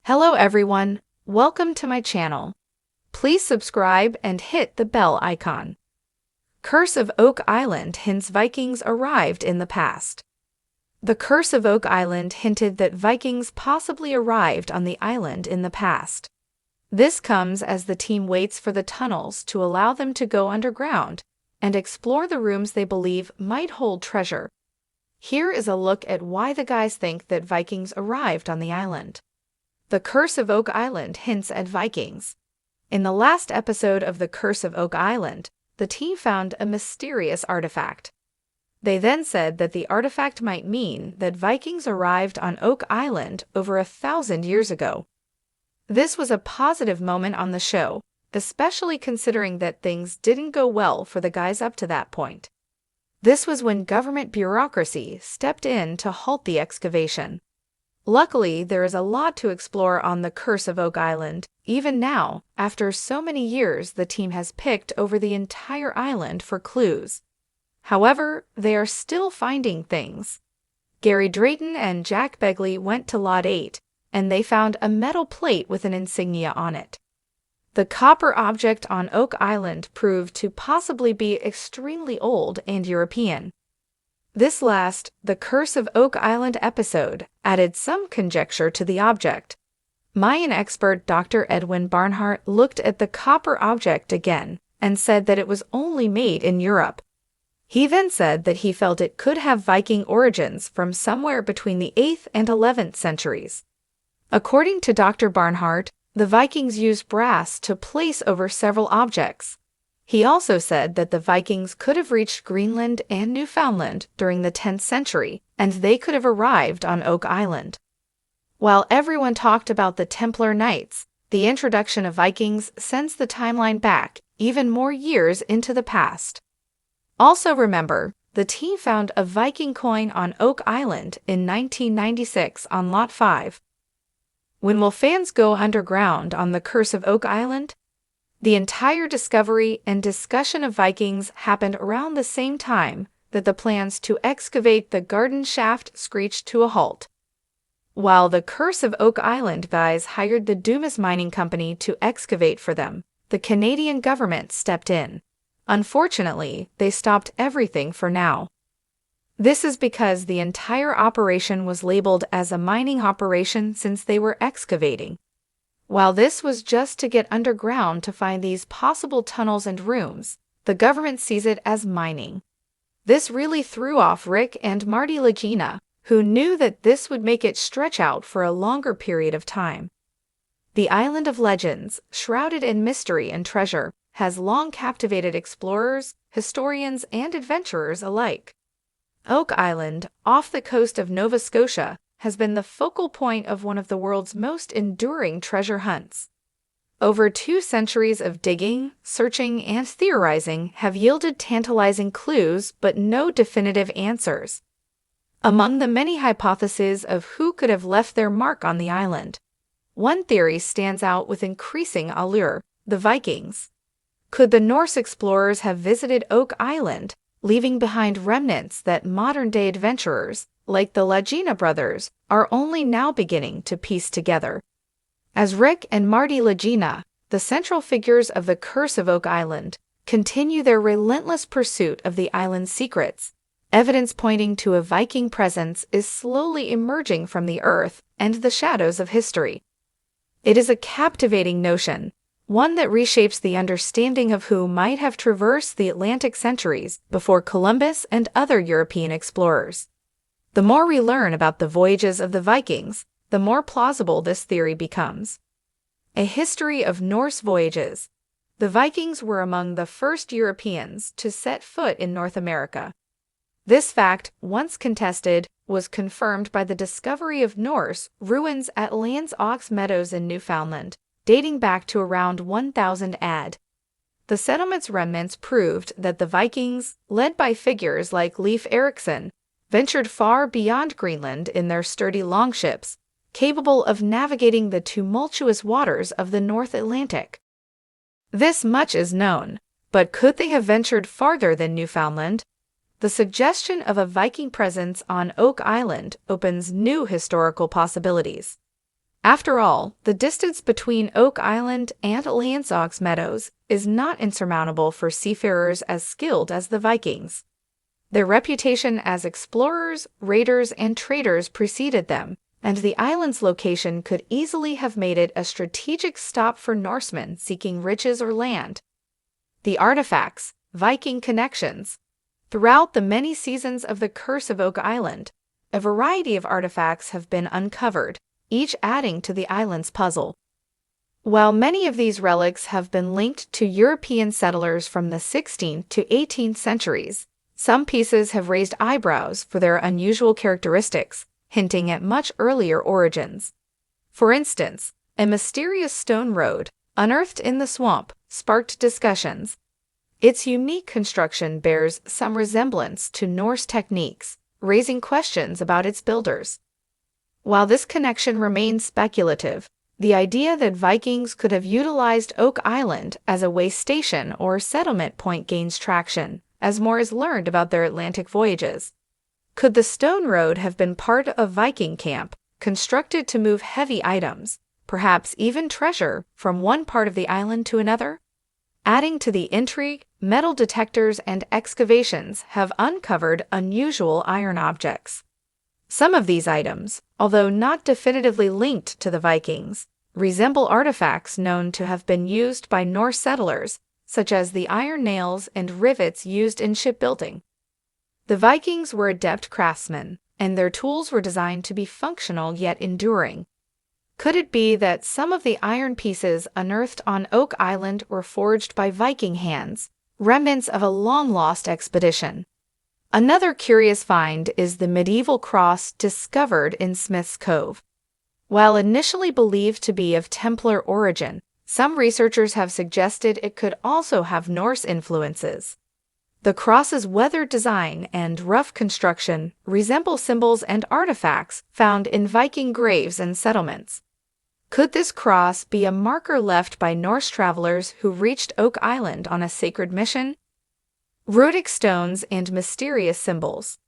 Hello everyone, welcome to my channel. Please subscribe and hit the bell icon. Curse of Oak Island hints Vikings arrived in the past. The Curse of Oak Island hinted that Vikings possibly arrived on the island in the past. This comes as the team waits for the tunnels to allow them to go underground and explore the rooms they believe might hold treasure. Here is a look at why the guys think that Vikings arrived on the island. The Curse of Oak Island hints at Vikings. In the last episode of The Curse of Oak Island, the team found a mysterious artifact. They then said that the artifact might mean that Vikings arrived on Oak Island over 1,000 years ago. This was a positive moment on the show, especially considering that things didn't go well for the guys up to that point. This was when government bureaucracy stepped in to halt the excavation. Luckily, there is a lot to explore on the Curse of Oak Island. Even now, after so many years, the team has picked over the entire island for clues. However, they are still finding things. Gary Drayton and Jack Begley went to Lot 8, and they found a metal plate with an insignia on it. The copper object on Oak Island proved to possibly be extremely old and European. This last, The Curse of Oak Island episode, added some conjecture to the object. Mayan expert Dr. Edwin Barnhart looked at the copper object again and said that it was only made in Europe. He then said that he felt it could have Viking origins from somewhere between the 8th and 11th centuries. According to Dr. Barnhart, the Vikings used brass to place over several objects. He also said that the Vikings could have reached Greenland and Newfoundland during the 10th century, and they could have arrived on Oak Island. While everyone talked about the Templar Knights, the introduction of Vikings sends the timeline back even more years into the past. Also remember, the team found a Viking coin on Oak Island in 1996 on Lot 5. When will fans go underground on the Curse of Oak Island? The entire discovery and discussion of Vikings happened around the same time that the plans to excavate the garden shaft screeched to a halt. While the Curse of Oak Island guys hired the Dumas Mining Company to excavate for them, the Canadian government stepped in. Unfortunately, they stopped everything for now. This is because the entire operation was labeled as a mining operation since they were excavating. While this was just to get underground to find these possible tunnels and rooms, the government sees it as mining. This really threw off Rick and Marty Lagina, who knew that this would make it stretch out for a longer period of time. The Island of Legends, shrouded in mystery and treasure, has long captivated explorers, historians, and adventurers alike. Oak Island, off the coast of Nova Scotia, has been the focal point of one of the world's most enduring treasure hunts. Over 2 centuries of digging, searching, and theorizing have yielded tantalizing clues but no definitive answers. Among the many hypotheses of who could have left their mark on the island, one theory stands out with increasing allure: the Vikings. Could the Norse explorers have visited Oak Island, leaving behind remnants that modern-day adventurers, like the Lagina brothers, are only now beginning to piece together? As Rick and Marty Lagina, the central figures of the Curse of Oak Island, continue their relentless pursuit of the island's secrets, evidence pointing to a Viking presence is slowly emerging from the earth and the shadows of history. It is a captivating notion, one that reshapes the understanding of who might have traversed the Atlantic centuries before Columbus and other European explorers. The more we learn about the voyages of the Vikings, the more plausible this theory becomes. A history of Norse voyages. The Vikings were among the first Europeans to set foot in North America. This fact, once contested, was confirmed by the discovery of Norse ruins at Land's Ox Meadows in Newfoundland, dating back to around 1000 AD. The settlement's remnants proved that the Vikings, led by figures like Leif Erikson, ventured far beyond Greenland in their sturdy longships, capable of navigating the tumultuous waters of the North Atlantic. This much is known, but could they have ventured farther than Newfoundland? The suggestion of a Viking presence on Oak Island opens new historical possibilities. After all, the distance between Oak Island and Landsau's Meadows is not insurmountable for seafarers as skilled as the Vikings. Their reputation as explorers, raiders, and traders preceded them, and the island's location could easily have made it a strategic stop for Norsemen seeking riches or land. The artifacts, Viking connections. Throughout the many seasons of the Curse of Oak Island, a variety of artifacts have been uncovered, each adding to the island's puzzle. While many of these relics have been linked to European settlers from the 16th to 18th centuries, some pieces have raised eyebrows for their unusual characteristics, hinting at much earlier origins. For instance, a mysterious stone road, unearthed in the swamp, sparked discussions. Its unique construction bears some resemblance to Norse techniques, raising questions about its builders. While this connection remains speculative, the idea that Vikings could have utilized Oak Island as a way station or settlement point gains traction as more is learned about their Atlantic voyages. Could the stone road have been part of Viking camp, constructed to move heavy items, perhaps even treasure, from one part of the island to another? Adding to the intrigue, metal detectors and excavations have uncovered unusual iron objects. Some of these items, although not definitively linked to the Vikings, resemble artifacts known to have been used by Norse settlers, such as the iron nails and rivets used in shipbuilding. The Vikings were adept craftsmen, and their tools were designed to be functional yet enduring. Could it be that some of the iron pieces unearthed on Oak Island were forged by Viking hands, remnants of a long-lost expedition? Another curious find is the medieval cross discovered in Smith's Cove. While initially believed to be of Templar origin, some researchers have suggested it could also have Norse influences. The cross's weathered design and rough construction resemble symbols and artifacts found in Viking graves and settlements. Could this cross be a marker left by Norse travelers who reached Oak Island on a sacred mission? Runic stones and mysterious symbols.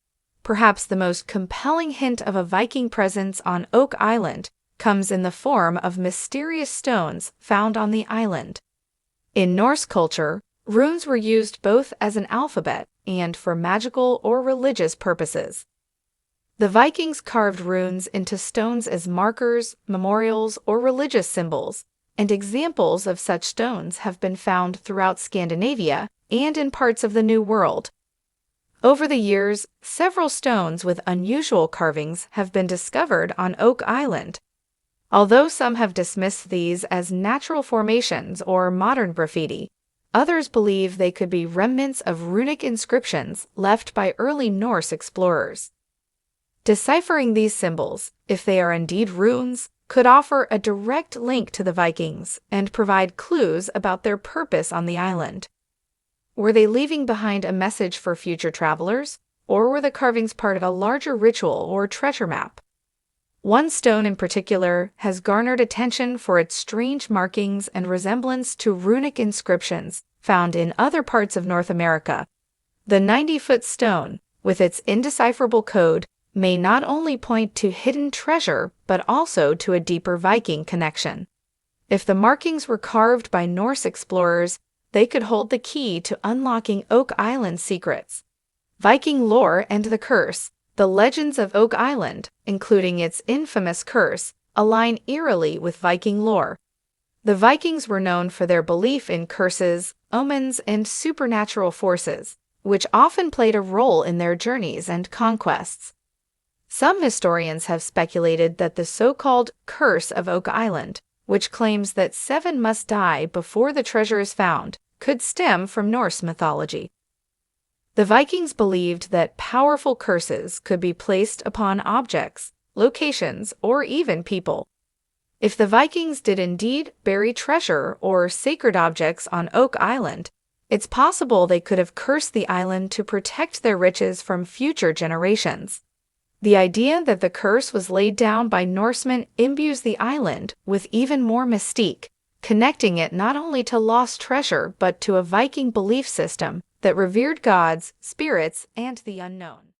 Perhaps the most compelling hint of a Viking presence on Oak Island comes in the form of mysterious stones found on the island. In Norse culture, runes were used both as an alphabet and for magical or religious purposes. The Vikings carved runes into stones as markers, memorials, or religious symbols, and examples of such stones have been found throughout Scandinavia and in parts of the New World. Over the years, several stones with unusual carvings have been discovered on Oak Island. Although some have dismissed these as natural formations or modern graffiti, others believe they could be remnants of runic inscriptions left by early Norse explorers. Deciphering these symbols, if they are indeed runes, could offer a direct link to the Vikings and provide clues about their purpose on the island. Were they leaving behind a message for future travelers, or were the carvings part of a larger ritual or treasure map? One stone in particular has garnered attention for its strange markings and resemblance to runic inscriptions found in other parts of North America. The 90-foot stone, with its indecipherable code, may not only point to hidden treasure but also to a deeper Viking connection. If the markings were carved by Norse explorers, they could hold the key to unlocking Oak Island's secrets. Viking lore and the curse. The legends of Oak Island, including its infamous curse, align eerily with Viking lore. The Vikings were known for their belief in curses, omens, and supernatural forces, which often played a role in their journeys and conquests. Some historians have speculated that the so-called Curse of Oak Island, which claims that 7 must die before the treasure is found, could stem from Norse mythology. The Vikings believed that powerful curses could be placed upon objects, locations, or even people. If the Vikings did indeed bury treasure or sacred objects on Oak Island, it's possible they could have cursed the island to protect their riches from future generations. The idea that the curse was laid down by Norsemen imbues the island with even more mystique, connecting it not only to lost treasure but to a Viking belief system that revered gods, spirits, and the unknown.